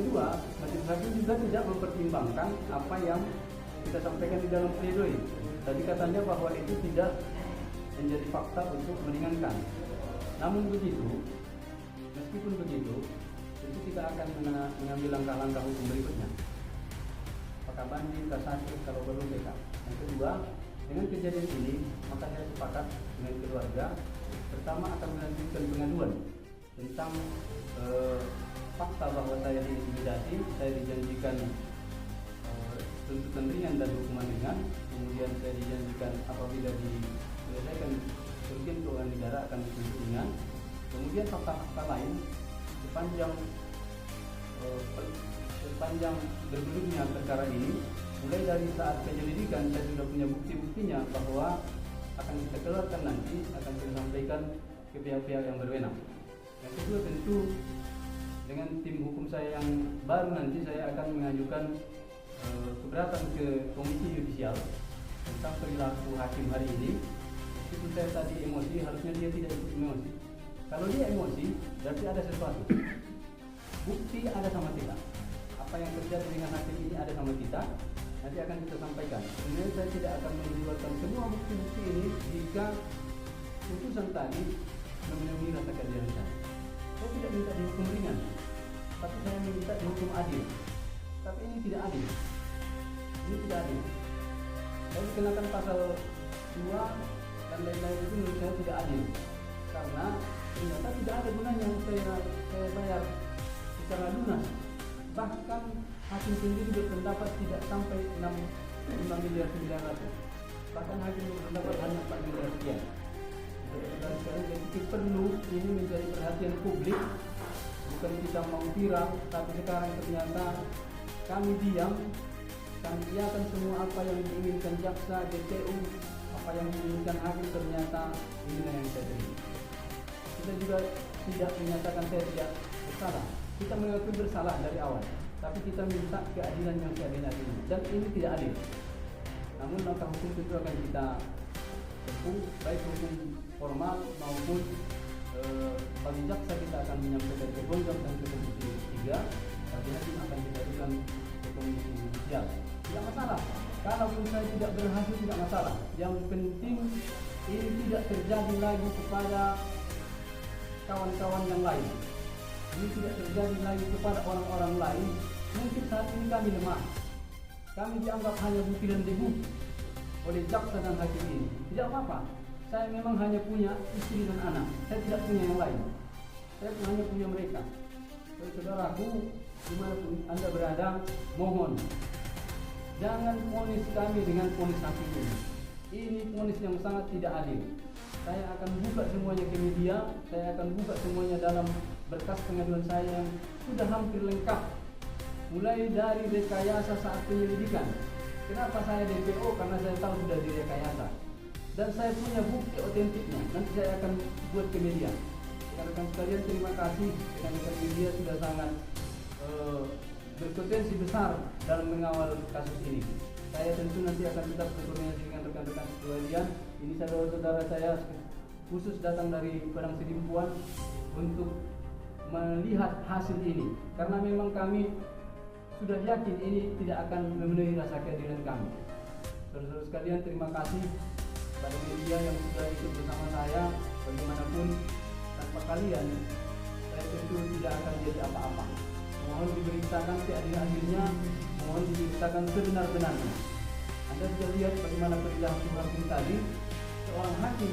kedua, majelis hakim juga tidak mempertimbangkan apa yang kita sampaikan di dalam pledoi. Tadi katanya bahwa itu tidak menjadi fakta untuk meringankan. Namun begitu, meskipun begitu, tentu kita akan mengambil langkah-langkah hukum berikutnya. Apakah banding, kasasi, kalau perlu BK. Yang kedua, dengan kejadian ini, maka saya sepakat dengan keluarga. Pertama akan melanjutkan pengaduan tentang fakta bahwa saya diintimidasi, saya dijanjikan tuntutan ringan dan hukuman ringan. Kemudian saya dijanjikan apabila diselesaikan kerugian keuangan negara akan dituntut ringan. Kemudian fakta-fakta lain sepanjang bergulirnya perkara ini, mulai dari saat penyelidikan saya sudah punya bukti-buktinya bahwa akan kita keluarkan nanti, akan kita sampaikan ke pihak-pihak yang berwenang. Yang kedua, tentu dengan tim hukum saya yang baru nanti saya akan mengajukan keberatan ke Komisi Yudisial tentang perilaku hakim hari ini. Meskipun saya tadi emosi, harusnya dia tidak ikut emosi. Kalau dia emosi, berarti ada sesuatu. Bukti ada sama kita. Apa yang terjadi dengan hakim ini ada sama kita. Nanti akan kita sampaikan. Sebenarnya saya tidak akan mengeluarkan semua bukti-bukti ini jika putusan tadi memenuhi rasa keadilan saya. Saya tidak minta dihukum ringan, tapi saya minta dihukum adil. Tapi ini tidak adil. Ini tidak adil. Saya dikenakan pasal 2 dan lain-lain itu menurut saya tidak adil. Karena ternyata tidak ada gunanya saya bayar secara lunas. Bahkan hakim sendiri berpendapat tidak sampai 5 miliar 900. Bahkan hakim berpendapat hanya 4 miliar sekian. Dan saya pikir perlu ini menjadi perhatian publik. Bukan kita mau viral, tapi sekarang ternyata kami diam, kami iakan semua apa yang diinginkan jaksa, DPU, apa yang diinginkan hakim, ternyata inilah yang saya terima. Kita juga tidak menyatakan saya tidak bersalah. Kita mengakui bersalah dari awal, tapi kita minta keadilan yang seadil-adilnya. Dan ini tidak adil. Namun langkah hukum itu akan kita tempuh, baik hukum formal maupun bagi jaksa kita akan menyampaikan ke Polda dan ke Komisi 3. Bagi hakim akan kita ajukan ke Komisi Yudisial. Tidak masalah. Kalaupun saya tidak berhasil tidak masalah. Yang penting ini tidak terjadi lagi kepada kawan-kawan yang lain. Ini tidak terjadi lagi kepada orang-orang lain. Mungkin saat ini kami lemah. Kami dianggap hanya butiran debu oleh jaksa dan hakim ini. Tidak apa-apa. Saya memang hanya punya istri dan anak. Saya tidak punya yang lain. Saya hanya punya mereka. Saudaraku, dimanapun Anda berada, mohon jangan vonis kami dengan vonis hakim ini. Ini vonis yang sangat tidak adil. Saya akan buka semuanya ke media. Saya akan buka semuanya dalam berkas pengaduan saya yang sudah hampir lengkap. Mulai dari rekayasa saat penyelidikan. Kenapa saya DPO? Karena saya tahu sudah direkayasa. Dan saya punya bukti otentiknya. Nanti saya akan buat ke media. Rekan-rekan sekalian, terima kasih. Rekan-rekan media sudah sangat berpotensi besar dalam mengawal kasus ini. Saya tentu nanti akan tetap berkoordinasi dengan rekan-rekan sekalian. Ini saudara-saudara saya khusus datang dari Padang Sidimpuan untuk melihat hasil ini. Karena memang kami sudah yakin ini tidak akan memenuhi rasa keadilan kami. Saudara-saudara sekalian, terima kasih pada media yang sudah ikut bersama saya. Bagaimanapun tanpa kalian, saya tentu tidak akan jadi apa-apa. Mohon diberitakan seadil-adilnya, mohon diberitakan sebenar-benarnya. Anda sudah lihat bagaimana perilaku hakim tadi. Seorang hakim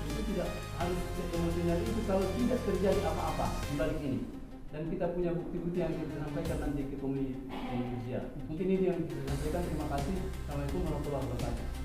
itu tidak harus emosional itu kalau tidak terjadi apa-apa di balik ini. Dan kita punya bukti-bukti yang kita sampaikan nanti ke Komisi Yudisial. Mungkin ini yang bisa saya sampaikan. Terima kasih. Assalamualaikum warahmatullahi wabarakatuh.